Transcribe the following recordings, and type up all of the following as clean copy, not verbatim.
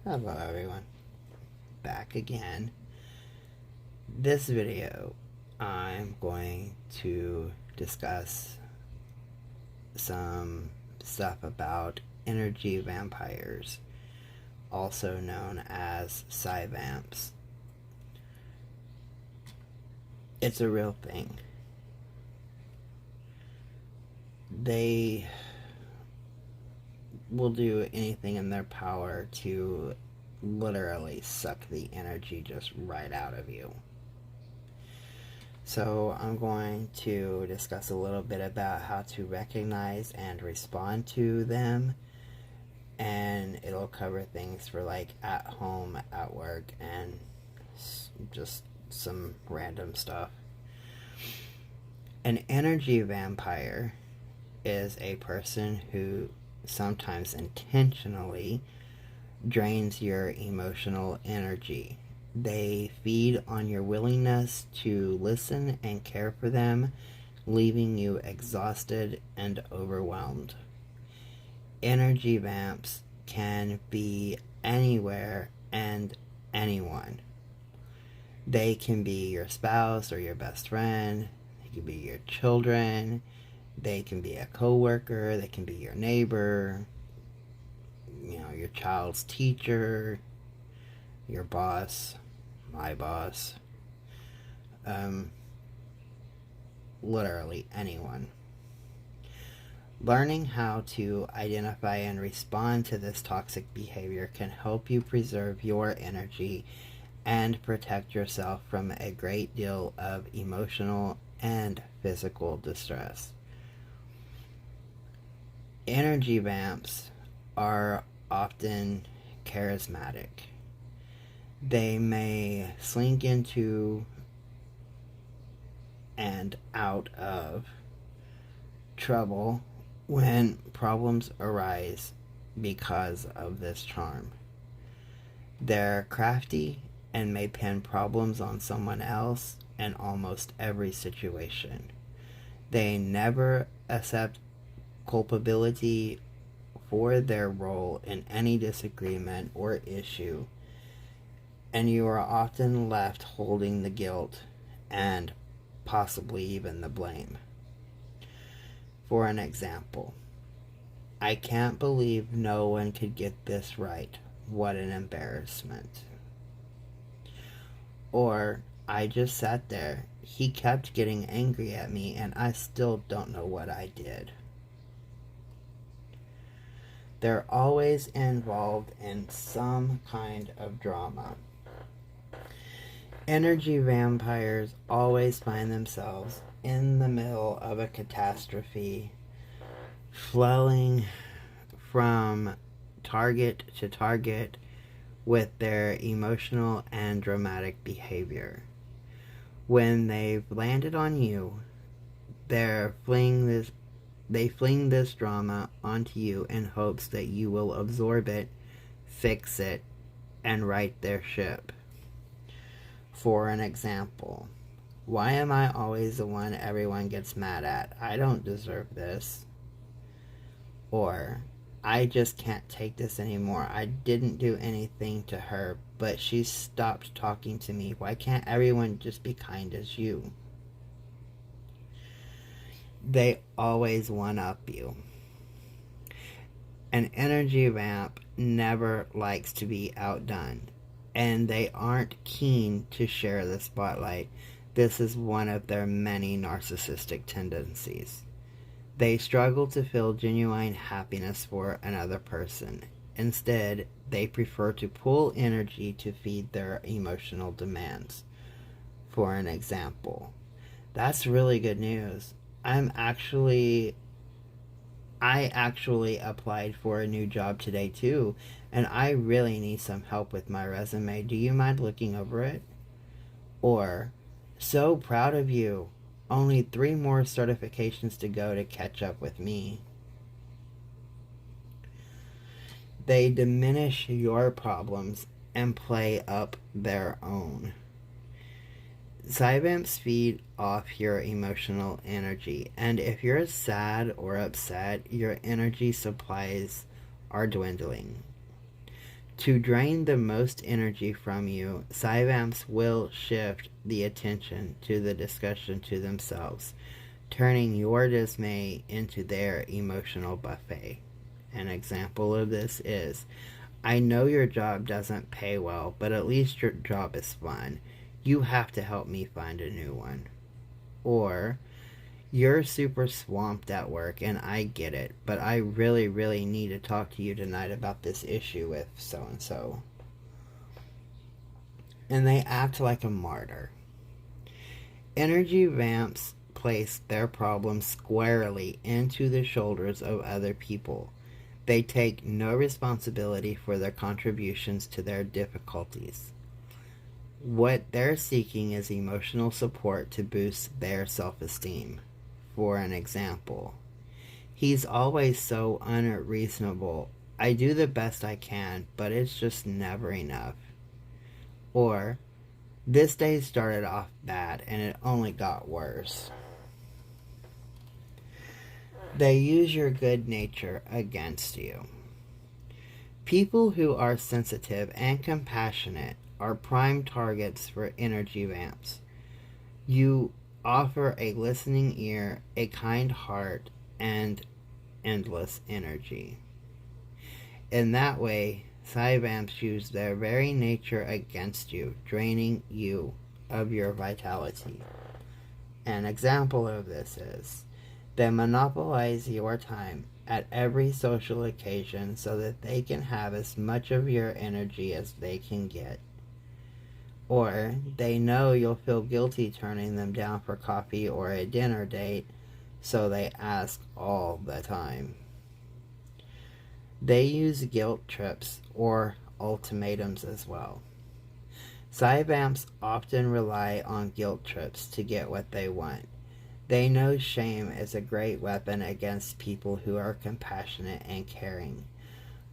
Hello everyone, back again. This video, I'm going to discuss some stuff about energy vampires, also known as vamps. It's a real thing. They will do anything in their power to literally suck the energy just right out of you. So I'm going to discuss a little bit about how to recognize and respond to them, and it'll cover things for like at home, at work, and just some random stuff. An energy vampire is a person who sometimes intentionally drains your emotional energy. They feed on your willingness to listen and care for them, leaving you exhausted and overwhelmed. Energy vamps can be anywhere and anyone. They can be your spouse or your best friend, they can be your children, they can be a coworker, they can be your neighbor, your child's teacher, your boss, my boss, literally anyone. Learning how to identify and respond to this toxic behavior can help you preserve your energy and protect yourself from a great deal of emotional and physical distress. Energy vamps are often charismatic. They may slink into and out of trouble when problems arise because of this charm. They're crafty and may pin problems on someone else in almost every situation. They never accept culpability for their role in any disagreement or issue, and you are often left holding the guilt and possibly even the blame. For an example, I can't believe no one could get this right. What an embarrassment. Or, I just sat there. He kept getting angry at me and I still don't know what I did. They're always involved in some kind of drama. Energy vampires always find themselves in the middle of a catastrophe, flailing from target to target with their emotional and dramatic behavior. When they've landed on you, they fling this drama onto you in hopes that you will absorb it, fix it, and right their ship. For an example, why am I always the one everyone gets mad at? I don't deserve this. Or, I just can't take this anymore. I didn't do anything to her, but she stopped talking to me. Why can't everyone just be kind as you? They always one-up you. An energy vamp never likes to be outdone, and they aren't keen to share the spotlight. This is one of their many narcissistic tendencies. They struggle to feel genuine happiness for another person. Instead, they prefer to pull energy to feed their emotional demands. For an example, that's really good news. I actually applied for a new job today too, and I really need some help with my resume. Do you mind looking over it? Or, so proud of you. Only 3 more certifications to go to catch up with me. They diminish your problems and play up their own. Vamps feed off your emotional energy, and if you're sad or upset, your energy supplies are dwindling. To drain the most energy from you, Psyvamps will shift the attention to the discussion to themselves, turning your dismay into their emotional buffet. An example of this is, I know your job doesn't pay well, but at least your job is fun. You have to help me find a new one. Or, you're super swamped at work and I get it, but I really, really need to talk to you tonight about this issue with so and so. And they act like a martyr. Energy vamps place their problems squarely into the shoulders of other people. They take no responsibility for their contributions to their difficulties. What they're seeking is emotional support to boost their self-esteem. For an example, he's always so unreasonable. I do the best I can, but it's just never enough. Or, this day started off bad and it only got worse. They use your good nature against you. People who are sensitive and compassionate are prime targets for energy vamps. You offer a listening ear, a kind heart, and endless energy. In that way, Psyvamps use their very nature against you, draining you of your vitality. An example of this is, they monopolize your time at every social occasion so that they can have as much of your energy as they can get. Or they know you'll feel guilty turning them down for coffee or a dinner date, so they ask all the time. They use guilt trips or ultimatums as well. Psyvamps often rely on guilt trips to get what they want. They know shame is a great weapon against people who are compassionate and caring.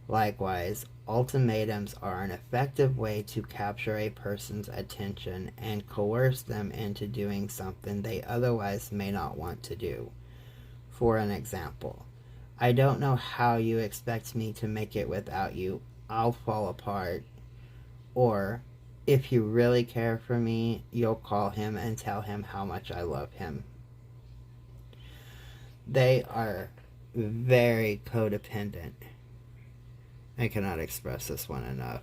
Likewise, ultimatums are an effective way to capture a person's attention and coerce them into doing something they otherwise may not want to do. For an example, I don't know how you expect me to make it without you. I'll fall apart. Or, if you really care for me, you'll call him and tell him how much I love him. They are very codependent. I cannot express this one enough.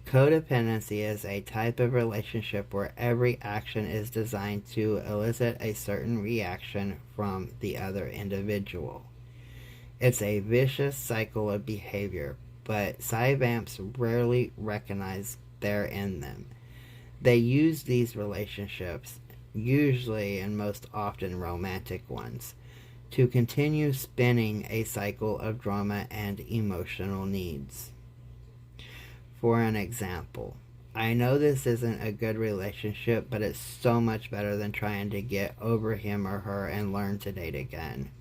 Codependency is a type of relationship where every action is designed to elicit a certain reaction from the other individual. It's a vicious cycle of behavior, but Psyvamps rarely recognize they're in them. They use these relationships, usually and most often romantic ones, to continue spinning a cycle of drama and emotional needs. For an example, I know this isn't a good relationship, but it's so much better than trying to get over him or her and learn to date again.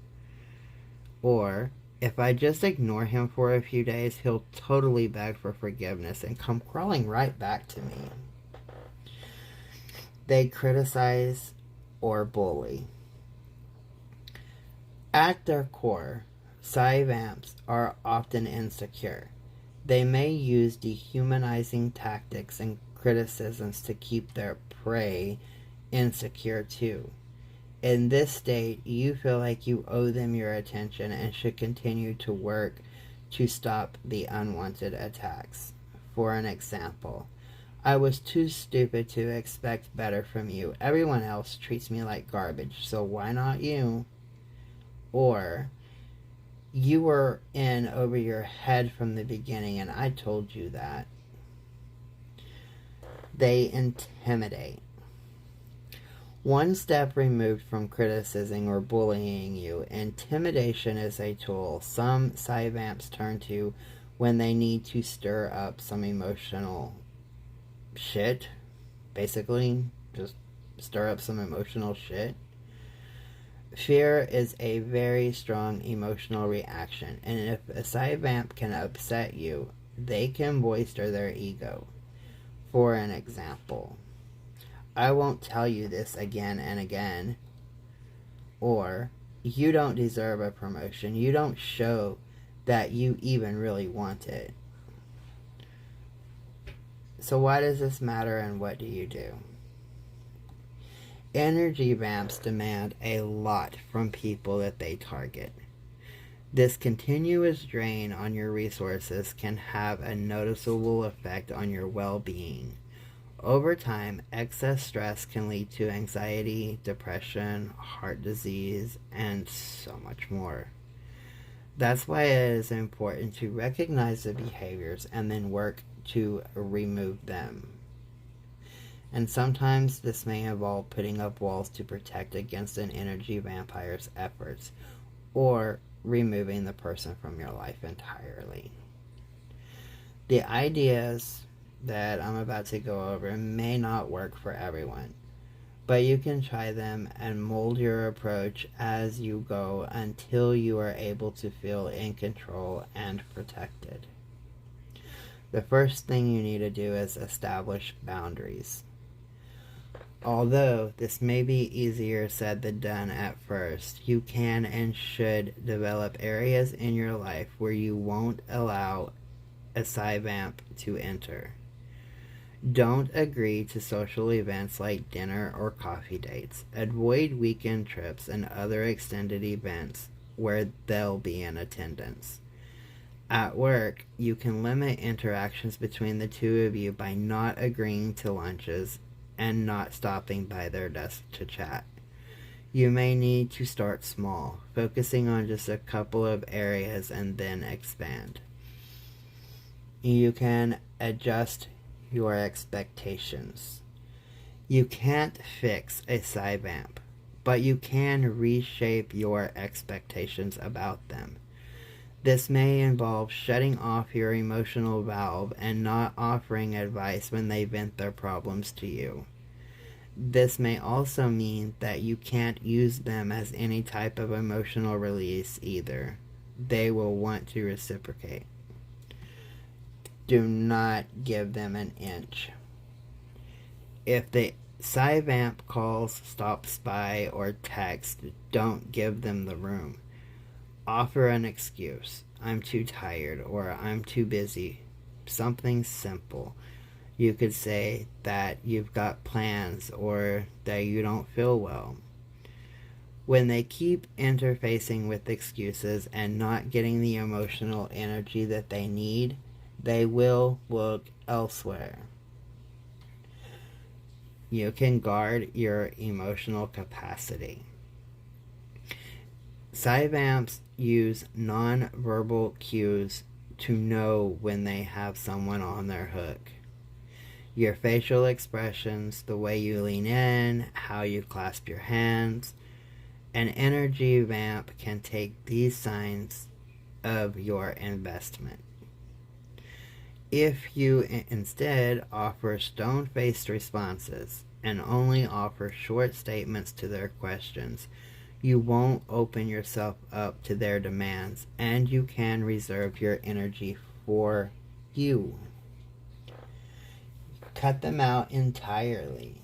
Or, if I just ignore him for a few days, he'll totally beg for forgiveness and come crawling right back to me. They criticize or bully. At their core, Psyvamps are often insecure. They may use dehumanizing tactics and criticisms to keep their prey insecure too. In this state, you feel like you owe them your attention and should continue to work to stop the unwanted attacks. For an example, I was too stupid to expect better from you. Everyone else treats me like garbage, so why not you? Or, you were in over your head from the beginning and I told you that. They intimidate. One step removed from criticizing or bullying you, intimidation is a tool some Psyvamps turn to when they need to stir up some emotional shit. Basically, just stir up some emotional shit. Fear is a very strong emotional reaction, and if a Psyvamp can upset you, they can bolster their ego. For an example, I won't tell you this again and again. Or, you don't deserve a promotion. You don't show that you even really want it. So why does this matter and what do you do? Energy vamps demand a lot from people that they target. This continuous drain on your resources can have a noticeable effect on your well-being. Over time, excess stress can lead to anxiety, depression, heart disease, and so much more. That's why it is important to recognize the behaviors and then work to remove them. And sometimes this may involve putting up walls to protect against an energy vampire's efforts, or removing the person from your life entirely. The ideas that I'm about to go over may not work for everyone, but you can try them and mold your approach as you go until you are able to feel in control and protected. The first thing you need to do is establish boundaries. Although this may be easier said than done at first, you can and should develop areas in your life where you won't allow a vamp to enter. Don't agree to social events like dinner or coffee dates. Avoid weekend trips and other extended events where they'll be in attendance. At work, you can limit interactions between the two of you by not agreeing to lunches and not stopping by their desk to chat. You may need to start small, focusing on just a couple of areas and then expand. You can adjust your expectations. You can't fix a vamp, but you can reshape your expectations about them. This may involve shutting off your emotional valve and not offering advice when they vent their problems to you. This may also mean that you can't use them as any type of emotional release either. They will want to reciprocate. Do not give them an inch. If the vamp calls, stops by, or texts, don't give them the room. Offer an excuse. I'm too tired, or I'm too busy. Something simple. You could say that you've got plans or that you don't feel well. When they keep interfacing with excuses and not getting the emotional energy that they need, they will look elsewhere. You can guard your emotional capacity. Vamps use non-verbal cues to know when they have someone on their hook. Your facial expressions, the way you lean in, how you clasp your hands. An energy vamp can take these signs of your investment. If you instead offer stone-faced responses and only offer short statements to their questions, you won't open yourself up to their demands, and you can reserve your energy for you. Cut them out entirely.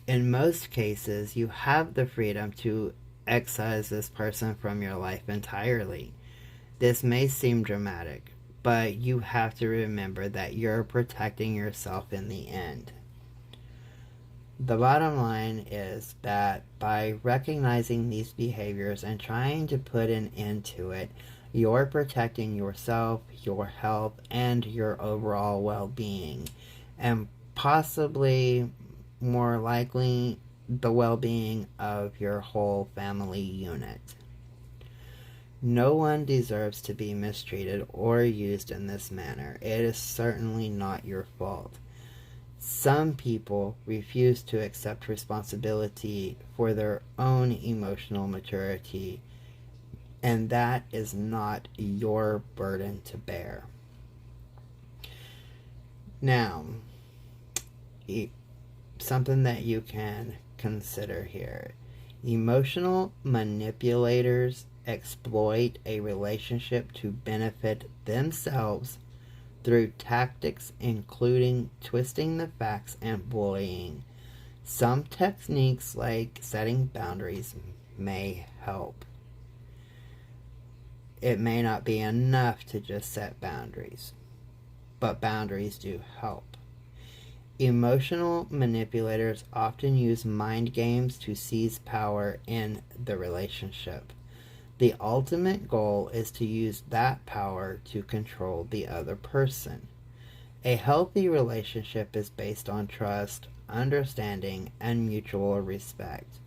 In most cases, you have the freedom to excise this person from your life entirely. This may seem dramatic, but you have to remember that you're protecting yourself in the end. The bottom line is that by recognizing these behaviors and trying to put an end to it, you're protecting yourself, your health, and your overall well-being, and possibly, more likely, the well-being of your whole family unit. No one deserves to be mistreated or used in this manner. It is certainly not your fault. Some people refuse to accept responsibility for their own emotional maturity, and that is not your burden to bear. Now, something that you can consider here. Emotional manipulators exploit a relationship to benefit themselves through tactics including twisting the facts and bullying. Some techniques like setting boundaries may help. It may not be enough to just set boundaries. but boundaries do help. Emotional manipulators often use mind games to seize power in the relationship. The ultimate goal is to use that power to control the other person. A healthy relationship is based on trust, understanding, and mutual respect.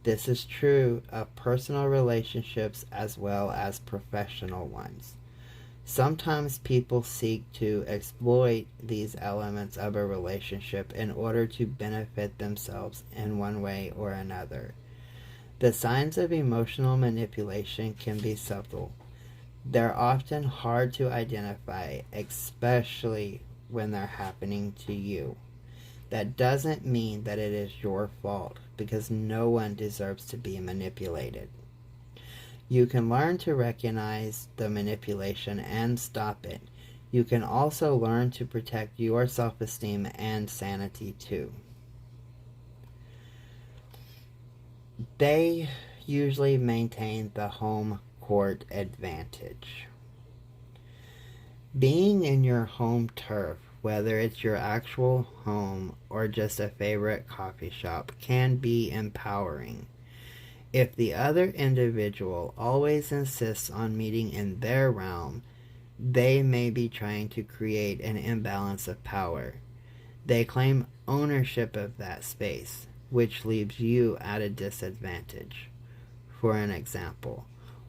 This is true of personal relationships as well as professional ones. Sometimes people seek to exploit these elements of a relationship in order to benefit themselves in one way or another. The signs of emotional manipulation can be subtle. They're often hard to identify, especially when they're happening to you. That doesn't mean that it is your fault, because no one deserves to be manipulated. You can learn to recognize the manipulation and stop it. You can also learn to protect your self-esteem and sanity too. They usually maintain the home court advantage. Being in your home turf, whether it's your actual home or just a favorite coffee shop, can be empowering. If the other individual always insists on meeting in their realm, they may be trying to create an imbalance of power. They claim ownership of that space, which leaves you at a disadvantage. For an example,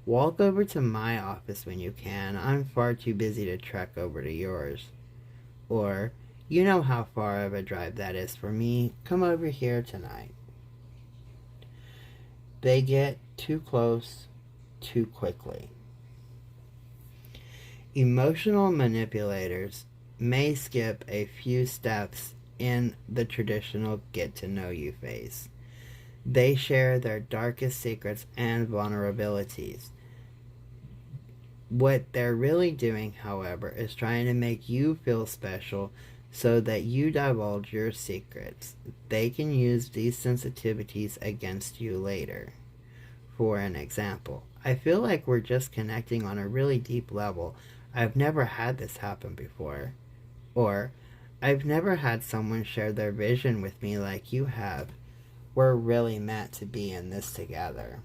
walk over to my office when you can. I'm far too busy to trek over to yours. Or, you know how far of a drive that is for me. Come over here tonight. They get too close too quickly. Emotional manipulators may skip a few steps in the traditional get-to-know-you phase. They share their darkest secrets and vulnerabilities. What they're really doing, however, is trying to make you feel special so that you divulge your secrets. They can use these sensitivities against you later. For an example, I feel like we're just connecting on a really deep level. I've never had this happen before. Or, I've never had someone share their vision with me like you have. We're really meant to be in this together.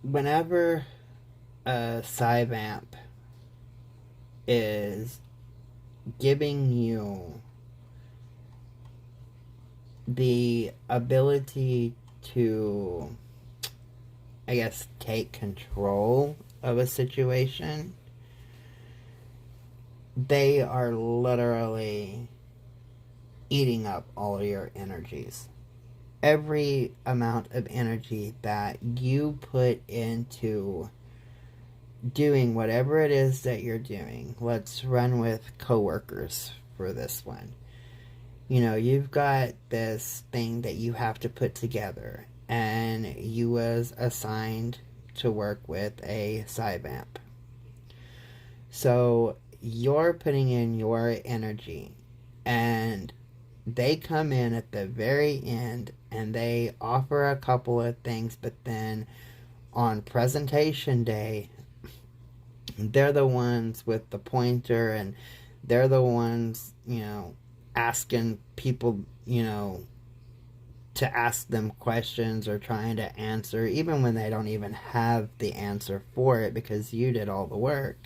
Whenever a vamp is giving you the ability to, I guess, take control of a situation, they are literally eating up all your energies. Every amount of energy that you put into doing whatever it is that you're doing. Let's run with coworkers for this one. You know, you've got this thing that you have to put together, and you was assigned to work with a vamp. So you're putting in your energy, and they come in at the very end and they offer a couple of things, but then on presentation day, they're the ones with the pointer, and they're the ones, asking people, to ask them questions or trying to answer, even when they don't even have the answer for it because you did all the work.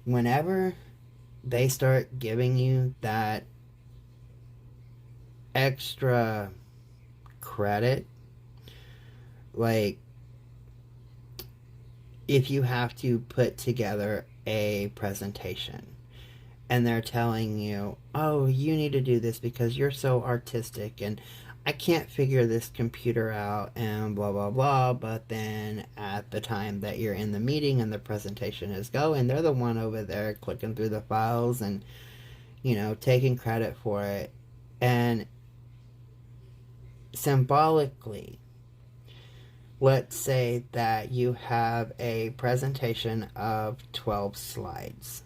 Whenever they start giving you that extra credit, like if you have to put together a presentation and they're telling you, oh, you need to do this because you're so artistic and I can't figure this computer out and blah blah blah, but then at the time that you're in the meeting and the presentation is going, they're the one over there clicking through the files and taking credit for it. And symbolically, let's say that you have a presentation of 12 slides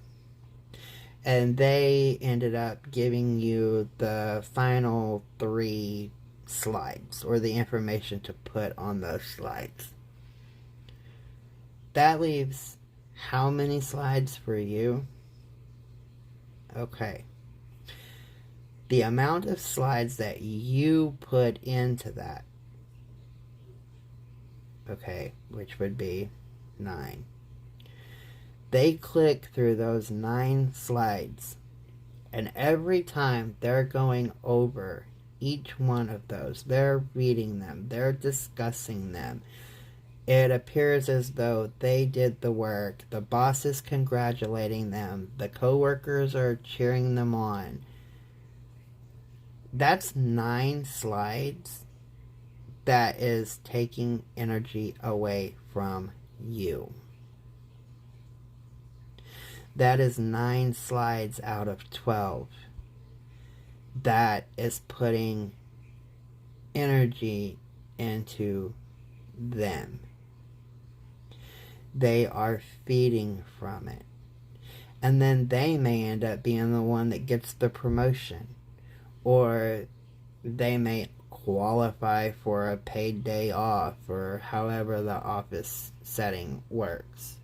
and they ended up giving you the final 3 slides or the information to put on those slides. that leaves how many slides for you? Okay. The amount of slides that you put into that, okay, which would be 9. They click through those 9 slides, and every time they're going over each one of those, they're reading them, they're discussing them. It appears as though they did the work. The boss is congratulating them. The coworkers are cheering them on. That's 9 slides that is taking energy away from you. That is 9 slides out of 12. That is putting energy into them. They are feeding from it. And then they may end up being the one that gets the promotion. Or they may qualify for a paid day off, or however the office setting works.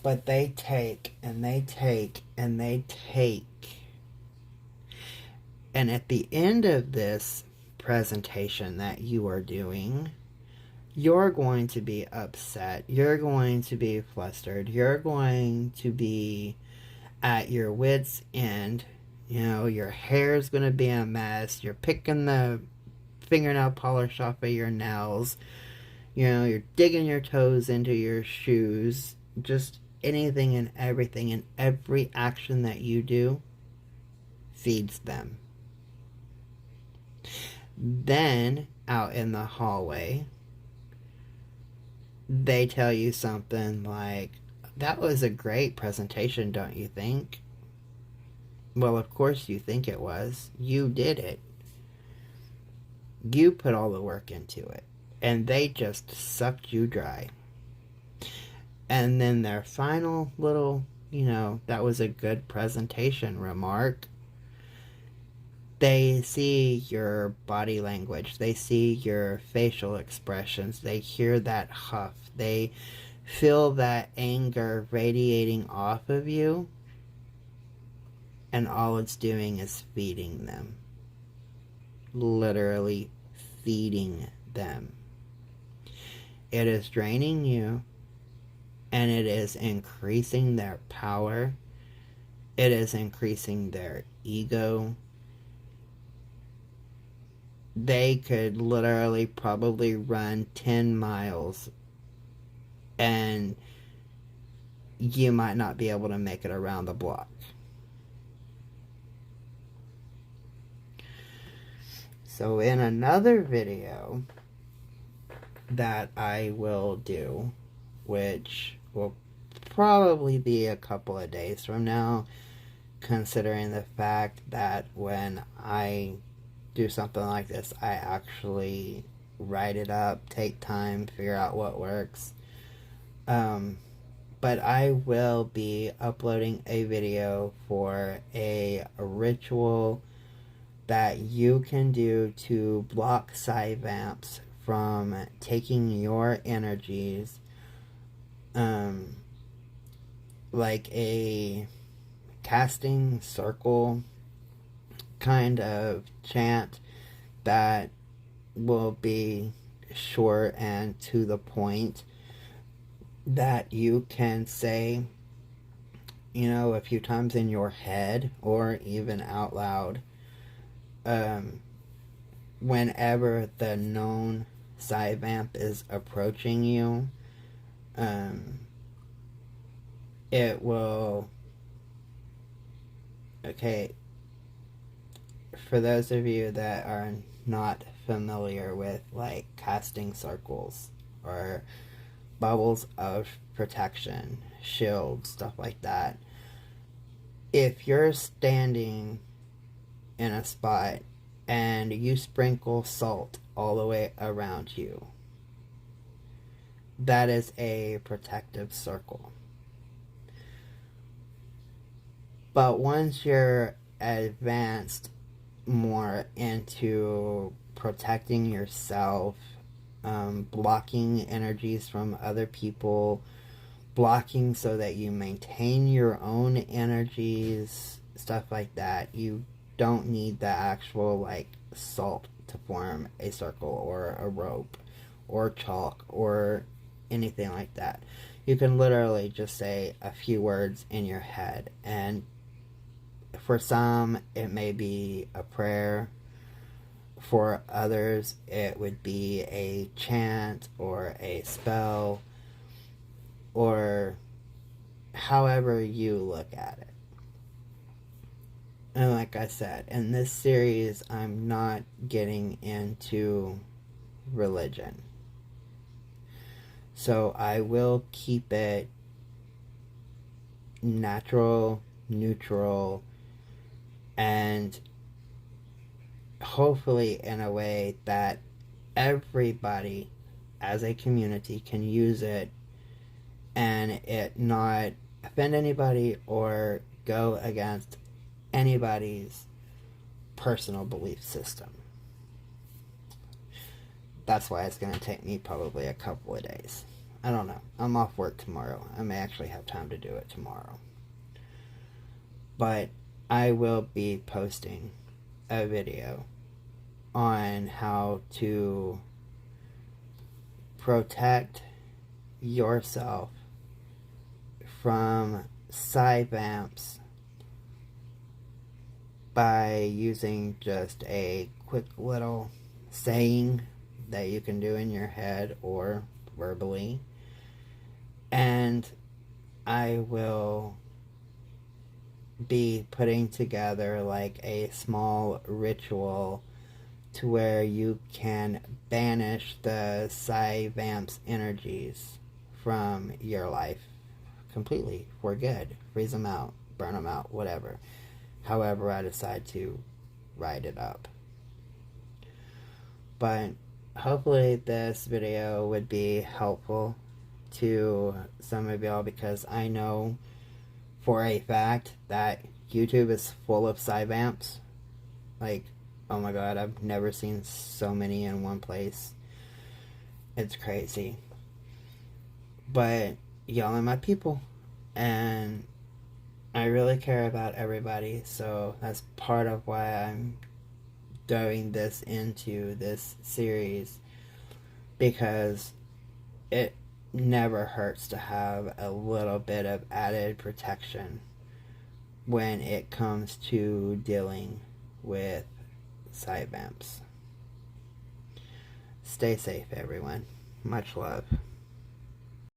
But they take, and they take, and they take. And at the end of this presentation that you are doing, you're going to be upset. You're going to be flustered. You're going to be at your wit's end. You know, your hair's going to be a mess. You're picking the fingernail polish off of your nails. You know, you're digging your toes into your shoes. Just anything and everything, and every action that you do feeds them. Then, out in the hallway, they tell you something like, "That was a great presentation, don't you think?" Well, of course you think it was. You did it. You put all the work into it. And they just sucked you dry. And then their final little, that was a good presentation remark. They see your body language. They see your facial expressions. They hear that huff. They feel that anger radiating off of you. And all it's doing is feeding them. Literally feeding them. It is draining you. And it is increasing their power. It is increasing their ego. They could literally probably run 10 miles. And you might not be able to make it around the block. So in another video that I will do, which will probably be a couple of days from now, considering the fact that when I do something like this, I actually write it up, take time, figure out what works. But I will be uploading a video for a ritual that you can do to block vamps from taking your energies, like a casting circle kind of chant that will be short and to the point, that you can say, a few times in your head or even out loud, whenever the known vamp is approaching you. It will, okay, for those of you that are not familiar with like casting circles or bubbles of protection, shields, stuff like that, if you're standing in a spot and you sprinkle salt all the way around you, that is a protective circle. But once you're advanced more into protecting yourself blocking energies from other people, blocking so that you maintain your own energies, stuff like that. You don't need the actual like salt to form a circle or a rope or chalk or anything like that. You can literally just say a few words in your head, and for some it may be a prayer. For others it would be a chant or a spell, or however you look at it. And like I said, in this series, I'm not getting into religion. So I will keep it natural, neutral, and hopefully in a way that everybody as a community can use it and it not offend anybody or go against anybody's personal belief system. That's why it's going to take me probably a couple of days. I don't know. I'm off work tomorrow. I may actually have time to do it tomorrow. But I will be posting a video on how to protect yourself from vamps by using just a quick little saying that you can do in your head or verbally. And I will be putting together like a small ritual to where you can banish the vamps energies from your life completely for good. Freeze them out, burn them out, whatever. However I decide to write it up. But hopefully this video would be helpful to some of y'all, because I know for a fact that YouTube is full of vamps. Like, oh my god, I've never seen so many in one place. It's crazy. But y'all are my people, and I really care about everybody, so that's part of why I'm throwing this into this series, because it never hurts to have a little bit of added protection when it comes to dealing with vamps. Stay safe, everyone. Much love.